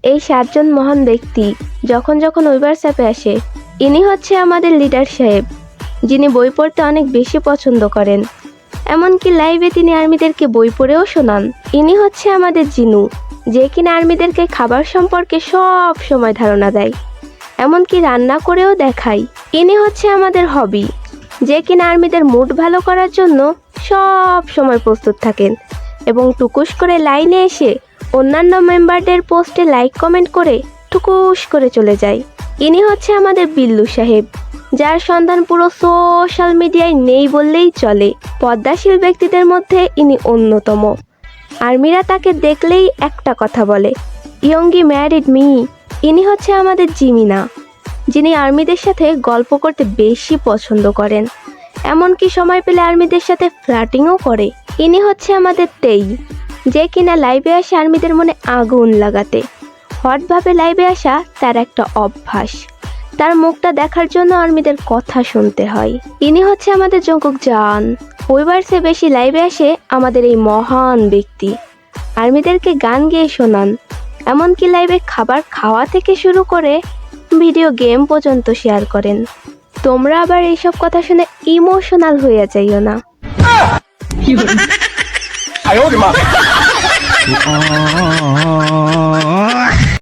এই 7 জন মহান ব্যক্তি যখন যখন ওইবার স্যাপে আসে, ইনি হচ্ছে আমাদের লিডার সাহেব, যিনি বই পড়তে অনেক বেশি পছন্দ করেন। এমনকি লাইভে তিনি আর্মিদেরকে বই পড়েও শোনান। ইনি হচ্ছে আমাদের জিনু, যে কিনা আর্মিদেরকে খাবার সম্পর্কে সব সময় ধারণা দেয়, এমনকি রান্না করেও দেখায়। ইনি হচ্ছে আমাদের হবি, যে কিনা আর্মিদের মুড ভালো করার জন্য সব সময় প্রস্তুত থাকেন এবং টুকুস করে লাইনে এসে অন্যান্য মেম্বারদের পোস্টে লাইক কমেন্ট করে টুকুস করে চলে যায়। ইনি হচ্ছে আমাদের বিল্লু সাহেব, যার সন্ধান পুরো সোশ্যাল মিডিয়ায় নেই বললেই চলে। পদ্মাশীল ব্যক্তিদের মধ্যে ইনি অন্যতম। আর্মিরা তাকে দেখলেই একটা কথা বলে, ইয়ঙ্গি ম্যারিড মি। ইনি হচ্ছে আমাদের জিমিনা, যিনি আর্মিদের সাথে গল্প করতে বেশি পছন্দ করেন, এমনকি সময় পেলে আর্মিদের সাথে ফ্লার্টিংও করে। ইনি হচ্ছে আমাদের তেই, যে কিনা লাইভে আসে আর্মিদের মনে আগুন লাগাতে। হটভাবে লাইভে আসা তার একটা অভ্যাস, তার মুখটা দেখার জন্য আর্মিদের কথা শুনতে হয়। ইনি হচ্ছে আমাদের জঙ্কুক জান। ওইবারসে বেশি লাইভে আসে আমাদের এই মহান ব্যক্তি, আর্মিদেরকে গান গেয়ে শোনান, এমনকি লাইভে খাবার খাওয়া থেকে শুরু করে ভিডিও গেম পর্যন্ত শেয়ার করেন। তোমরা আবার এইসব কথা শুনে ইমোশনাল হয়ে যাইও না।哎呦我的妈！